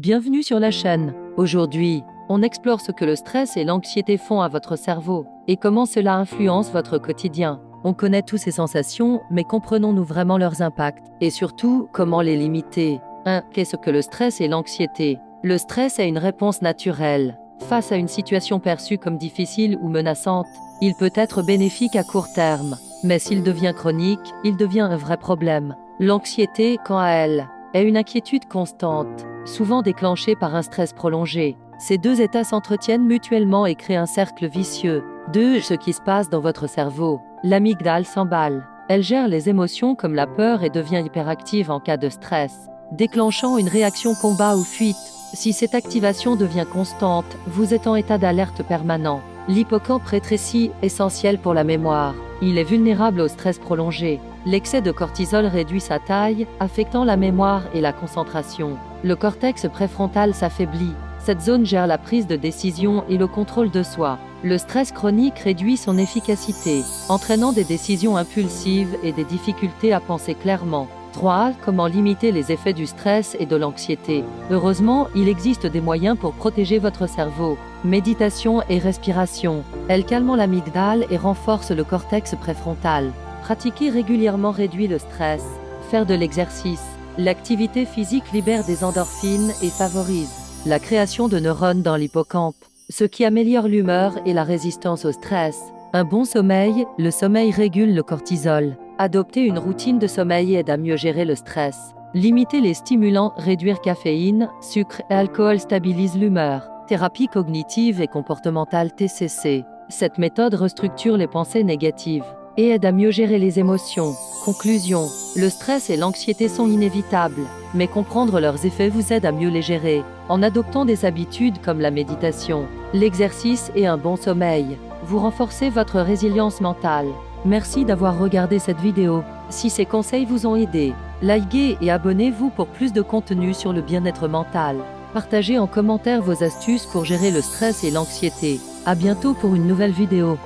Bienvenue sur la chaîne. Aujourd'hui, on explore ce que le stress et l'anxiété font à votre cerveau et comment cela influence votre quotidien. On connaît tous ces sensations, mais comprenons-nous vraiment leurs impacts et surtout, comment les limiter? 1. Qu'est-ce que le stress et l'anxiété? Le stress est une réponse naturelle. Face à une situation perçue comme difficile ou menaçante, il peut être bénéfique à court terme, mais s'il devient chronique, il devient un vrai problème. L'anxiété, quant à elle, est une inquiétude constante, souvent déclenchée par un stress prolongé. Ces deux états s'entretiennent mutuellement et créent un cercle vicieux. 2. Ce qui se passe dans votre cerveau. L'amygdale s'emballe. Elle gère les émotions comme la peur et devient hyperactive en cas de stress, déclenchant une réaction combat ou fuite. Si cette activation devient constante, vous êtes en état d'alerte permanent. L'hippocampe rétrécit, essentiel pour la mémoire. Il est vulnérable au stress prolongé. L'excès de cortisol réduit sa taille, affectant la mémoire et la concentration. Le cortex préfrontal s'affaiblit. Cette zone gère la prise de décision et le contrôle de soi. Le stress chronique réduit son efficacité, entraînant des décisions impulsives et des difficultés à penser clairement. 3. Comment limiter les effets du stress et de l'anxiété? Heureusement, il existe des moyens pour protéger votre cerveau. Méditation et respiration. Elles calment l'amygdale et renforcent le cortex préfrontal. Pratiquer régulièrement réduit le stress. Faire de l'exercice. L'activité physique libère des endorphines et favorise la création de neurones dans l'hippocampe, ce qui améliore l'humeur et la résistance au stress. Un bon sommeil. Le sommeil régule le cortisol. Adopter une routine de sommeil aide à mieux gérer le stress. Limiter les stimulants, réduire caféine, sucre et alcool stabilise l'humeur. Thérapie cognitive et comportementale TCC. Cette méthode restructure les pensées négatives et aide à mieux gérer les émotions. Conclusion. Le stress et l'anxiété sont inévitables, mais comprendre leurs effets vous aide à mieux les gérer. En adoptant des habitudes comme la méditation, l'exercice et un bon sommeil, vous renforcez votre résilience mentale. Merci d'avoir regardé cette vidéo. Si ces conseils vous ont aidé, likez et abonnez-vous pour plus de contenu sur le bien-être mental. Partagez en commentaire vos astuces pour gérer le stress et l'anxiété. À bientôt pour une nouvelle vidéo.